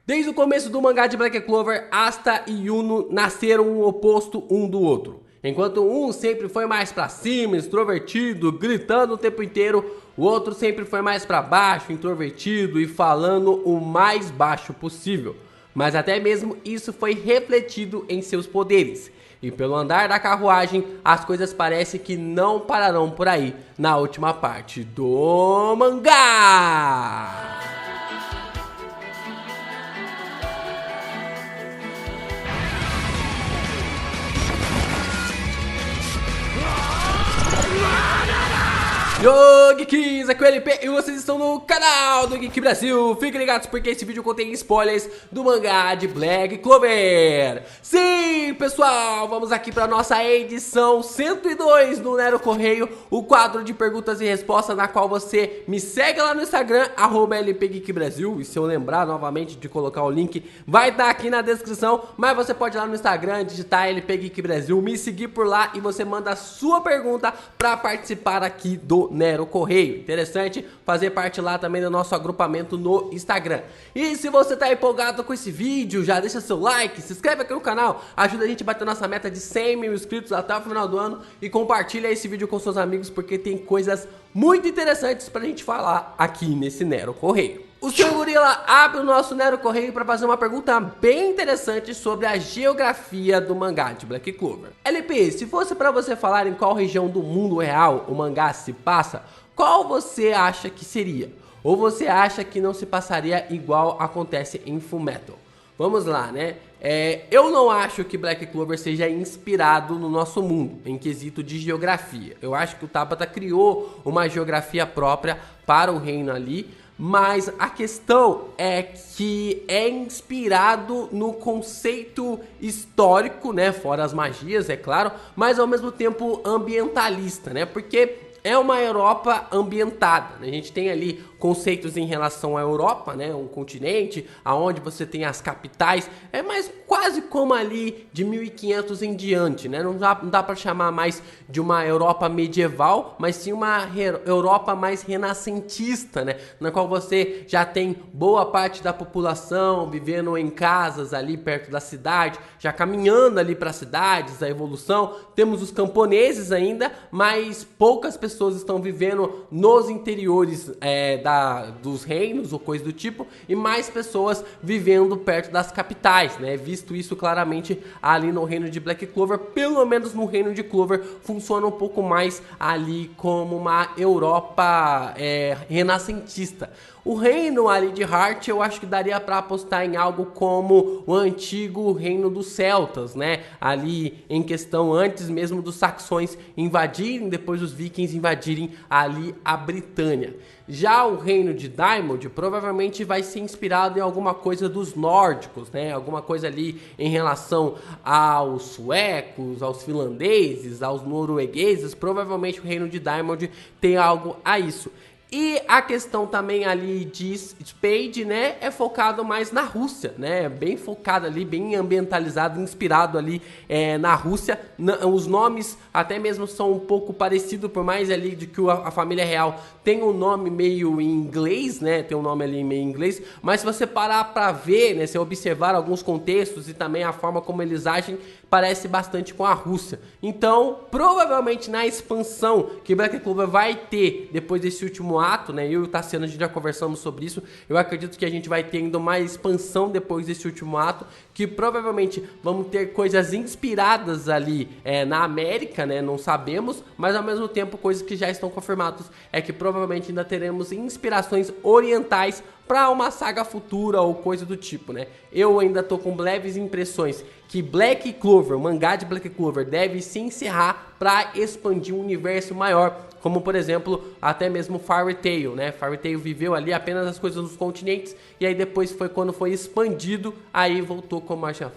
Desde o começo do mangá de Black Clover, Asta e Yuno nasceram o oposto um do outro. Enquanto um sempre foi mais pra cima, extrovertido, gritando o tempo inteiro, o outro sempre foi mais pra baixo, introvertido e falando o mais baixo possível. Mas até mesmo isso foi refletido em seus poderes. E pelo andar da carruagem, as coisas parecem que não pararão por aí na última parte do mangá. Yo, Geeks, aqui é o LP e vocês estão no canal do Geek Brasil. Fiquem ligados porque esse vídeo contém spoilers do mangá de Black Clover. Sim, pessoal, vamos aqui para nossa edição 102 do Nero Correio, o quadro de perguntas e respostas na qual você me segue lá no Instagram, @LPGeekBrasil. E se eu lembrar novamente de colocar o link, vai estar aqui na descrição. Mas você pode ir lá no Instagram, digitar LP Geek Brasil, me seguir por lá e você manda a sua pergunta para participar aqui do Nero Correio. Interessante fazer parte lá também do nosso agrupamento no Instagram. E se você tá empolgado com esse vídeo, já deixa seu like, se inscreve aqui no canal, ajuda a gente a bater nossa meta de 100 mil inscritos até o final do ano e compartilha esse vídeo com seus amigos porque tem coisas muito interessantes pra gente falar aqui nesse Nero Correio. O Sr. Gorila abre o nosso Nero Correio para fazer uma pergunta bem interessante sobre a geografia do mangá de Black Clover. LP, se fosse para você falar em qual região do mundo real o mangá se passa, qual você acha que seria? Ou você acha que não se passaria igual acontece em Fullmetal? Vamos lá, né? Eu não acho que Black Clover seja inspirado no nosso mundo, em quesito de geografia. Eu acho que o Tabata criou uma geografia própria para o reino ali, mas a questão é que é inspirado no conceito histórico, né? Fora as magias, é claro, mas ao mesmo tempo ambientalista, né? Porque é uma Europa ambientada, né? A gente tem ali conceitos em relação à Europa, né? Um continente aonde você tem as capitais, mais quase como ali de 1500 em diante, né? Não dá para chamar mais de uma Europa medieval, mas sim uma Europa mais renascentista, né? Na qual você já tem boa parte da população vivendo em casas ali perto da cidade, já caminhando ali para as cidades, a evolução. Temos os camponeses ainda, mas poucas pessoas estão vivendo nos interiores dos reinos ou coisa do tipo, e mais pessoas vivendo perto das capitais, né? Visto isso claramente ali no reino de Black Clover, pelo menos no reino de Clover, funciona um pouco mais ali como uma Europa renascentista. O reino ali de Heart, eu acho que daria para apostar em algo como o antigo reino dos celtas, né? Ali em questão antes mesmo dos saxões invadirem, depois os vikings invadirem ali a Britânia. Já o reino de Diamond provavelmente vai ser inspirado em alguma coisa dos nórdicos, né? Alguma coisa ali em relação aos suecos, aos finlandeses, aos noruegueses. Provavelmente o reino de Diamond tem algo a isso. E a questão também ali de Spade, né, é focado mais na Rússia, né, bem focado ali, bem ambientalizado, inspirado ali na Rússia. Os nomes até mesmo são um pouco parecidos, por mais ali de que a família real tem um nome meio em inglês, né, tem um nome ali meio em inglês, mas se você parar para ver, né, se observar alguns contextos e também a forma como eles agem, parece bastante com a Rússia. Então, provavelmente na expansão que Black Clover vai ter depois desse último ato, né? Eu e o Tassiano, a gente já conversamos sobre isso. Eu acredito que a gente vai ter ainda uma expansão depois desse último ato, que provavelmente vamos ter coisas inspiradas ali na América, né? Não sabemos, mas ao mesmo tempo coisas que já estão confirmadas é que provavelmente ainda teremos inspirações orientais para uma saga futura ou coisa do tipo, né? Eu ainda tô com leves impressões que Black Clover, o mangá de Black Clover, deve se encerrar para expandir um universo maior, como por exemplo, até mesmo Fairy Tail, né? Fairy Tail viveu ali apenas as coisas nos continentes e aí depois foi quando foi expandido, aí voltou como acha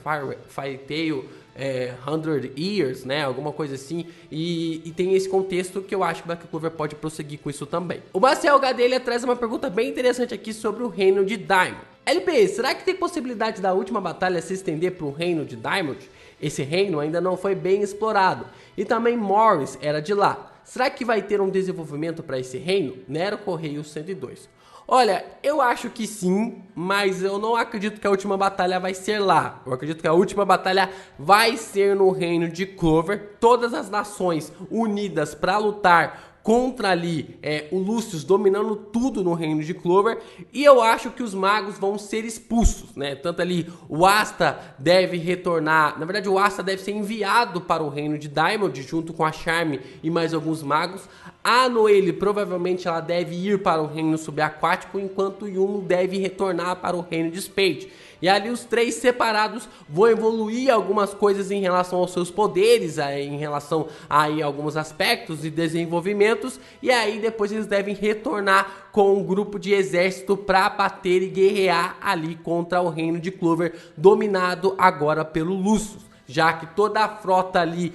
Fairy Tail 100 Years, né? Alguma coisa assim. E tem esse contexto que eu acho que Black Clover pode prosseguir com isso também. O Marcel Gadelha traz uma pergunta bem interessante aqui sobre o reino de Diamond. LP, será que tem possibilidade da última batalha se estender para o reino de Diamond? Esse reino ainda não foi bem explorado. E também Morris era de lá. Será que vai ter um desenvolvimento para esse reino? Nero Correio 102. Olha, eu acho que sim, mas eu não acredito que a última batalha vai ser lá. Eu acredito que a última batalha vai ser no reino de Clover. Todas as nações unidas para lutar contra ali o Lucius dominando tudo no reino de Clover. E eu acho que os magos vão ser expulsos, né? Tanto ali o Asta deve retornar. Na verdade, o Asta deve ser enviado para o reino de Diamond junto com a Charme e mais alguns magos. A Noelle provavelmente ela deve ir para o reino subaquático, enquanto o Yuno deve retornar para o reino de Spade. E ali os três separados vão evoluir algumas coisas em relação aos seus poderes, em relação a alguns aspectos e desenvolvimentos. E aí depois eles devem retornar com um grupo de exército para bater e guerrear ali contra o reino de Clover, dominado agora pelo Lucius. Já que toda a frota ali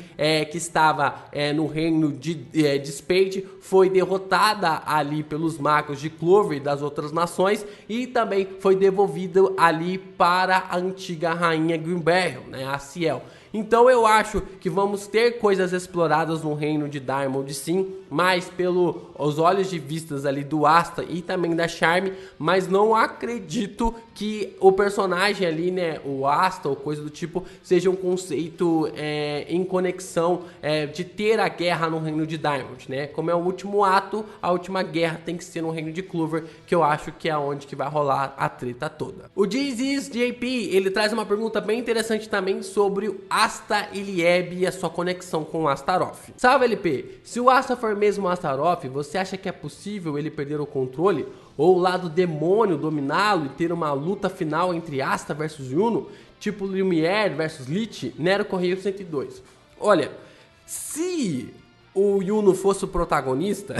que estava no reino de Spade foi derrotada ali pelos magos de Clover e das outras nações, e também foi devolvida ali para a antiga rainha Greenbarrel, né, a Ciel. Então eu acho que vamos ter coisas exploradas no reino de Diamond, sim, mais pelos olhos de vistas ali do Asta e também da Charme, mas não acredito que o personagem ali, né, o Asta ou coisa do tipo, seja um conceito em conexão de ter a guerra no reino de Diamond, né? Como é o último ato, a última guerra tem que ser no reino de Clover, que eu acho que é onde que vai rolar a treta toda. O This JP, ele traz uma pergunta bem interessante também sobre o Asta e Lieb e a sua conexão com o Astaroth. Salve, LP! Se o Asta for mesmo o Astaroth, você acha que é possível ele perder o controle ou o lado demônio dominá-lo e ter uma luta final entre Asta versus Yuno, tipo Lumiere versus Lich, Nero Correio 102? Olha, se o Yuno fosse o protagonista,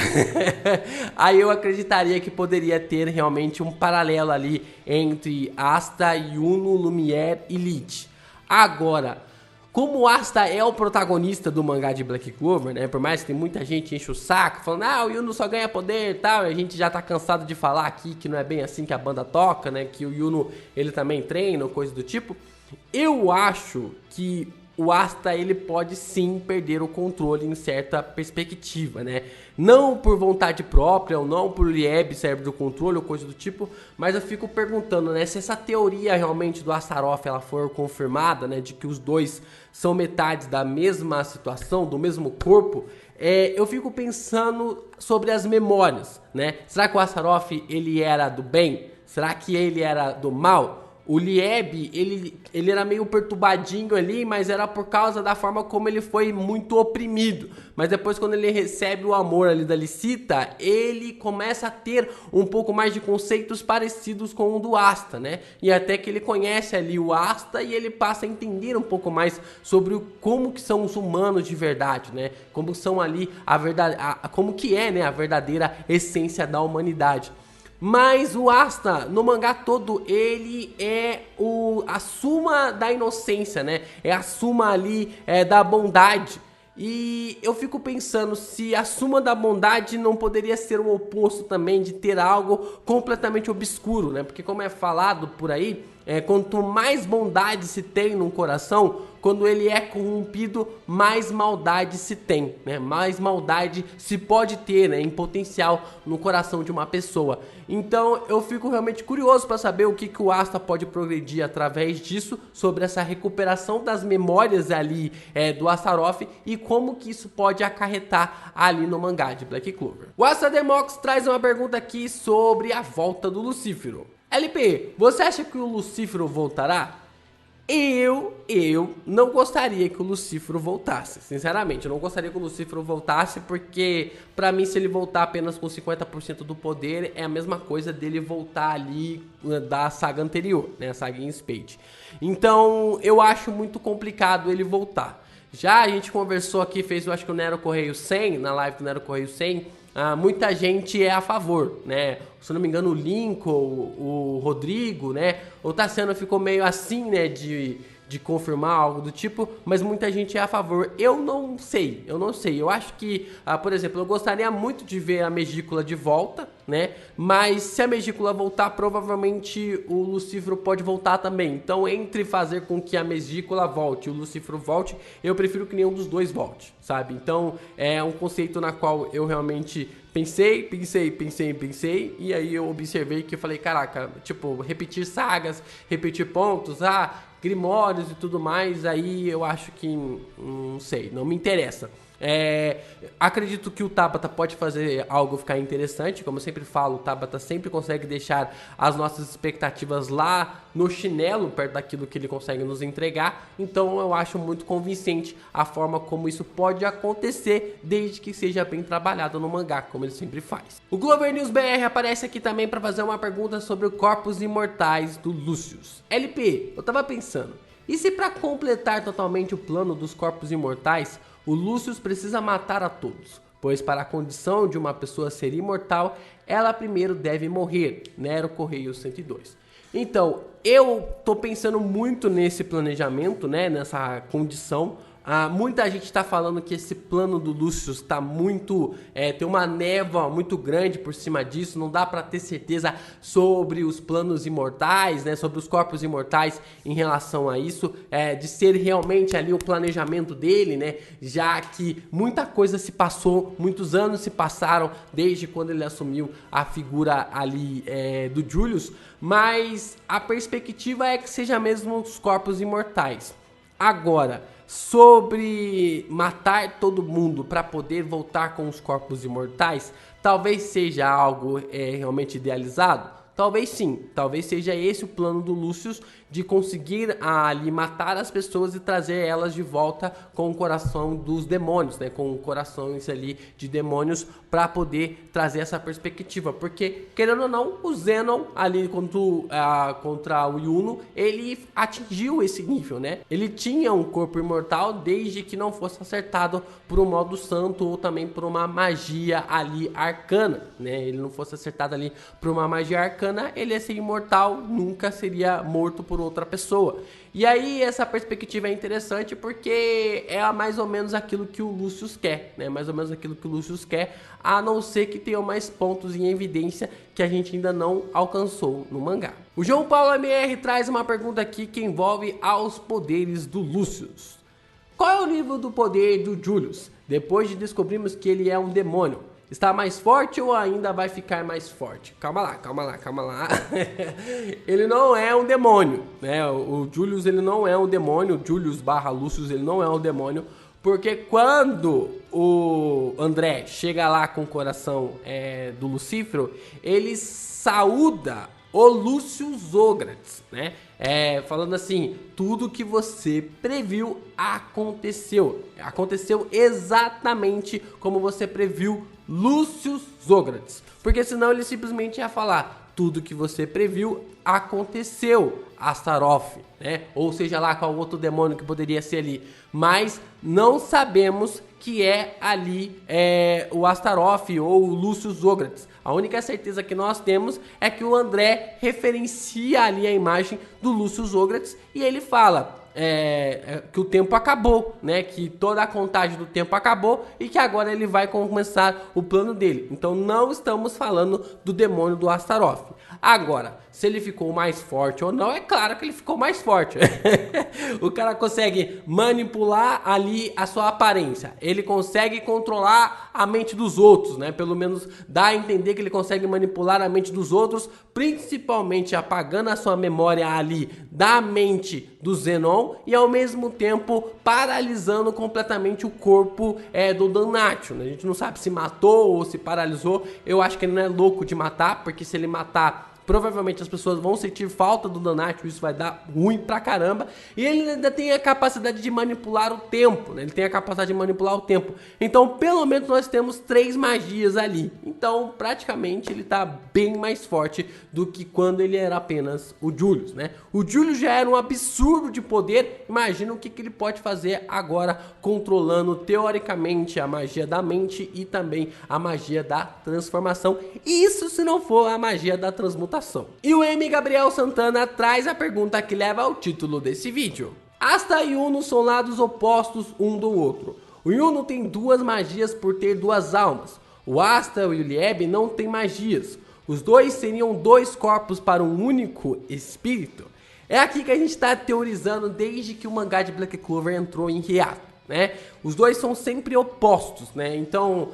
aí eu acreditaria que poderia ter realmente um paralelo ali entre Asta, Yuno, Lumiere e Lich. Agora, como o Asta é o protagonista do mangá de Black Clover, né? Por mais que tem muita gente enche o saco falando, o Yuno só ganha poder e tal, e a gente já tá cansado de falar aqui que não é bem assim que a banda toca, né? Que o Yuno, ele também treina ou coisa do tipo. Eu acho que o Asta, ele pode sim perder o controle em certa perspectiva, né? Não por vontade própria, ou não por Lieb serve do controle ou coisa do tipo, mas eu fico perguntando, né? Se essa teoria realmente do Astaroth ela for confirmada, né? De que os dois são metades da mesma situação, do mesmo corpo, eu fico pensando sobre as memórias, né? Será que o Astaroth, ele era do bem? Será que ele era do mal? O Lieb, ele era meio perturbadinho ali, mas era por causa da forma como ele foi muito oprimido. Mas depois, quando ele recebe o amor ali da Licita, ele começa a ter um pouco mais de conceitos parecidos com o do Asta, né? E até que ele conhece ali o Asta e ele passa a entender um pouco mais sobre como que são os humanos de verdade, né? Como são ali a verdade, como que é, né, a verdadeira essência da humanidade. Mas o Asta, no mangá todo, ele é a suma da inocência, né? É a suma ali da bondade. E eu fico pensando se a suma da bondade não poderia ser o oposto também de ter algo completamente obscuro, né? Porque como é falado por aí, quanto mais bondade se tem num coração, quando ele é corrompido, mais maldade se tem, né? Mais maldade se pode ter, né, em potencial no coração de uma pessoa. Então eu fico realmente curioso para saber o que o Asta pode progredir através disso, sobre essa recuperação das memórias ali do Astaroth e como que isso pode acarretar ali no mangá de Black Clover. O Asta Demox traz uma pergunta aqui sobre a volta do Lucífero. LP, você acha que o Lucífero voltará? Eu não gostaria que o Lucífero voltasse, sinceramente, eu não gostaria que o Lucífero voltasse, porque pra mim se ele voltar apenas com 50% do poder, é a mesma coisa dele voltar ali da saga anterior, né, a saga em Spade. Então eu acho muito complicado ele voltar. Já a gente conversou aqui, fez eu acho que o Nero Correio 100, na live do Nero Correio 100, muita gente é a favor, né? Se não me engano, o Lincoln, o Rodrigo, né? O Tassiano ficou meio assim, né? De confirmar algo do tipo, mas muita gente é a favor. Eu não sei. Eu acho que, por exemplo, eu gostaria muito de ver a Megícula de volta, né? Mas se a Megícula voltar, provavelmente o Lucifero pode voltar também. Então, entre fazer com que a Megícula volte e o Lucifero volte, eu prefiro que nenhum dos dois volte, sabe? Então, é um conceito na qual eu realmente pensei, e aí eu observei que eu falei, caraca, tipo, repetir sagas, repetir pontos, grimórios e tudo mais, aí eu acho que, não sei, não me interessa. Acredito que o Tabata pode fazer algo ficar interessante. Como eu sempre falo, o Tabata sempre consegue deixar as nossas expectativas lá no chinelo, perto daquilo que ele consegue nos entregar. Então eu acho muito convincente a forma como isso pode acontecer, desde que seja bem trabalhado no mangá, como ele sempre faz. O Clover News BR aparece aqui também para fazer uma pergunta sobre o Corpos Imortais do Lucius. LP, eu tava pensando, e se para completar totalmente o plano dos Corpos Imortais, o Lucius precisa matar a todos, pois para a condição de uma pessoa ser imortal, ela primeiro deve morrer, Nero Correio 102. Então, eu tô pensando muito nesse planejamento, né, nessa condição. Muita gente está falando que esse plano do Lucius está muito... tem uma névoa muito grande por cima disso, não dá para ter certeza sobre os planos imortais, né, sobre os corpos imortais em relação a isso, de ser realmente ali o planejamento dele, né, já que muita coisa se passou, muitos anos se passaram desde quando ele assumiu a figura ali do Julius, mas a perspectiva é que seja mesmo os corpos imortais. Agora, sobre matar todo mundo para poder voltar com os corpos imortais, talvez seja algo realmente idealizado. Talvez sim, talvez seja esse o plano do Lucius, de conseguir ali matar as pessoas e trazer elas de volta com o coração dos demônios, né? Com corações ali de demônios, para poder trazer essa perspectiva. Porque, querendo ou não, o Zenon ali contra o Yuno, ele atingiu esse nível, né? Ele tinha um corpo imortal desde que não fosse acertado por um modo santo ou também por uma magia ali arcana, né? Ele não fosse acertado ali por uma magia arcana, ele ia ser imortal, nunca seria morto por outra pessoa. E aí essa perspectiva é interessante porque é mais ou menos aquilo que o Lucius quer, né? Mais ou menos aquilo que o Lucius quer, a não ser que tenha mais pontos em evidência que a gente ainda não alcançou no mangá. O João Paulo MR traz uma pergunta aqui que envolve aos poderes do Lucius. Qual é o nível do poder do Julius, depois de descobrirmos que ele é um demônio? Está mais forte ou ainda vai ficar mais forte? Calma lá. Ele não é um demônio, né? O Julius, ele não é um demônio. O Julius / Lucius, ele não é um demônio. Porque quando o André chega lá com o coração do Lucifero, ele saúda o Lucius Zogratis, né? Falando assim, tudo que você previu aconteceu. Aconteceu exatamente como você previu, Lucius Zogratis. Porque senão ele simplesmente ia falar, tudo que você previu aconteceu, Astaroth, né? Ou seja lá qual outro demônio que poderia ser ali. Mas não sabemos que é ali o Astaroth ou o Lucius Zogratis. A única certeza que nós temos é que o André referencia ali a imagem do Lucius Zogratis e ele fala que o tempo acabou, né? Que toda a contagem do tempo acabou e que agora ele vai começar o plano dele. Então não estamos falando do demônio do Astaroth. Agora, se ele ficou mais forte ou não, é claro que ele ficou mais forte. O cara consegue manipular ali a sua aparência. Ele consegue controlar a mente dos outros, né? Pelo menos dá a entender que ele consegue manipular a mente dos outros, principalmente apagando a sua memória ali da mente do Zenon e ao mesmo tempo paralisando completamente o corpo do Damnatio, né? A gente não sabe se matou ou se paralisou. Eu acho que ele não é louco de matar, porque se ele matar, provavelmente as pessoas vão sentir falta do Damnatio, isso vai dar ruim pra caramba. E ele ainda tem a capacidade de manipular o tempo, né? Ele tem a capacidade de manipular o tempo. Então, pelo menos nós temos 3 magias ali. Então, praticamente, ele tá bem mais forte do que quando ele era apenas o Julius, né? O Julius já era um absurdo de poder. Imagina o que ele pode fazer agora, controlando, teoricamente, a magia da mente e também a magia da transformação. Isso se não for a magia da transmutação. E o M. Gabriel Santana traz a pergunta que leva ao título desse vídeo. Asta e Yuno são lados opostos um do outro. O Yuno tem 2 magias por ter 2 almas. O Asta e o Lieb não têm magias. Os dois seriam dois corpos para um único espírito. É aqui que a gente está teorizando desde que o mangá de Black Clover entrou em hiato, né? Os dois são sempre opostos, né? Então,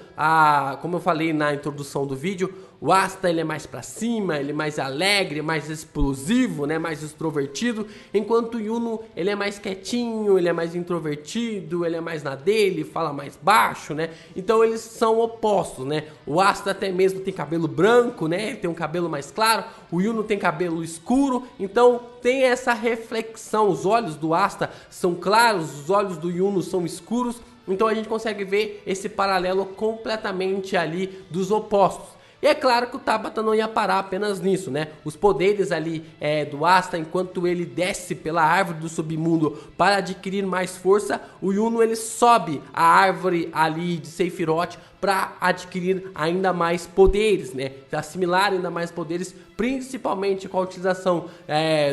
como eu falei na introdução do vídeo, o Asta ele é mais pra cima, ele é mais alegre, mais explosivo, né? Mais extrovertido, enquanto o Yuno ele é mais quietinho, ele é mais introvertido, ele é mais na dele, fala mais baixo, né? Então eles são opostos, né? O Asta até mesmo tem cabelo branco, né? Ele tem um cabelo mais claro, o Yuno tem cabelo escuro, então tem essa reflexão. Os olhos do Asta são claros, os olhos do Yuno são escuros, então a gente consegue ver esse paralelo completamente ali dos opostos. E é claro que o Tabata não ia parar apenas nisso, né? Os poderes ali do Asta, enquanto ele desce pela árvore do submundo para adquirir mais força, o Yuno ele sobe a árvore ali de Sephiroth para adquirir ainda mais poderes, né? Assimilar ainda mais poderes, principalmente com a utilização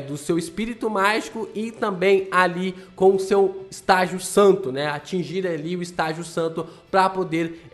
do seu espírito mágico e também ali com o seu estágio santo, né? Atingir ali o estágio santo para poder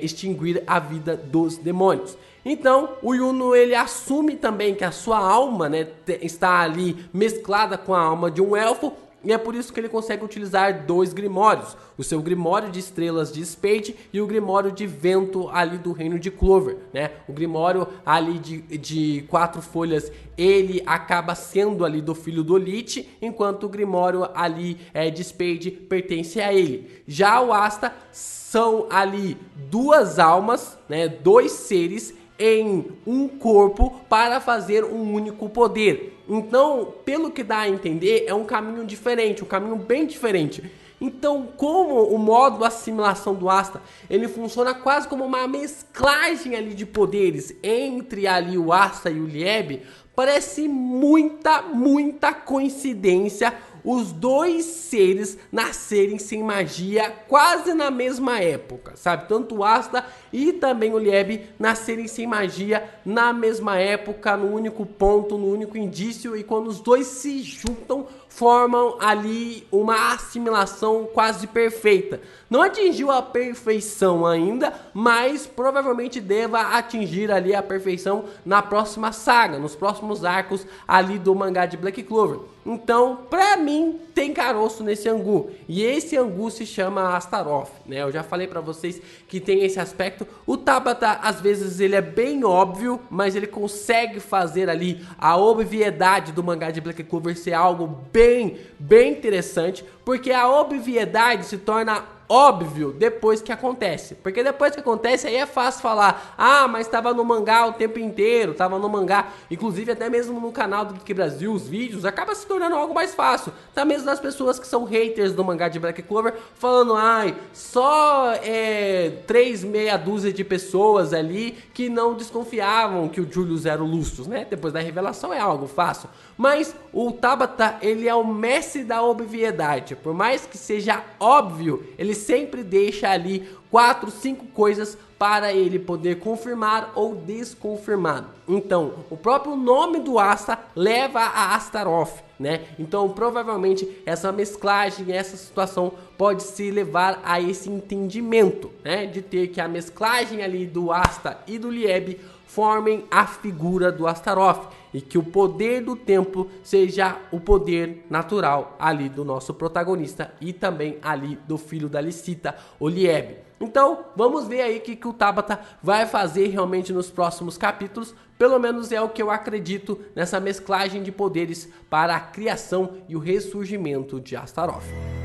extinguir a vida dos demônios. Então, o Yuno ele assume também que a sua alma, né, está ali mesclada com a alma de um elfo, e é por isso que ele consegue utilizar dois grimórios, o seu grimório de estrelas de Spade e o grimório de vento ali do reino de Clover, né? O grimório ali de 4 folhas, ele acaba sendo ali do filho do Lich, enquanto o grimório ali de Spade pertence a ele. Já o Asta são ali duas almas, né? Dois seres em um corpo para fazer um único poder. Então, pelo que dá a entender, é um caminho diferente, um caminho bem diferente. Então, como o modo assimilação do Asta, ele funciona quase como uma mesclagem ali de poderes entre ali o Asta e o Lieb, parece muita coincidência os dois seres nascerem sem magia quase na mesma época, sabe? Tanto o Asta e também o Lieb nascerem sem magia na mesma época, no único ponto, no único indício, e quando os dois se juntam, formam ali uma assimilação quase perfeita. Não atingiu a perfeição ainda, mas provavelmente deva atingir ali a perfeição na próxima saga, nos próximos arcos ali do mangá de Black Clover. Então, pra mim, tem caroço nesse angu, e esse angu se chama Astaroth, né? Eu já falei pra vocês que tem esse aspecto. O Tabata, às vezes, ele é bem óbvio, mas ele consegue fazer ali a obviedade do mangá de Black Clover ser algo bem interessante, porque a obviedade se torna óbvio depois que acontece, porque depois que acontece aí é fácil falar, mas tava no mangá o tempo inteiro, tava no mangá, inclusive até mesmo no canal do Geek Brasil, os vídeos, acaba se tornando algo mais fácil, tá mesmo das pessoas que são haters do mangá de Black Clover, falando, só 3 meia dúzia de pessoas ali que não desconfiavam que o Julius era o Lucius, né, depois da revelação é algo fácil, mas o Tabata, ele é o mestre da obviedade, por mais que seja óbvio, ele sempre deixa ali 4, 5 coisas para ele poder confirmar ou desconfirmar. Então, o próprio nome do Asta leva a Astaroth, né? Então, provavelmente, essa mesclagem, essa situação pode se levar a esse entendimento, né? De ter que a mesclagem ali do Asta e do Lieb formem a figura do Astaroth e que o poder do tempo seja o poder natural ali do nosso protagonista e também ali do filho da Licita, o Lieb. Então, vamos ver aí o que o Tabata vai fazer realmente nos próximos capítulos. Pelo menos é o que eu acredito nessa mesclagem de poderes para a criação e o ressurgimento de Astaroth.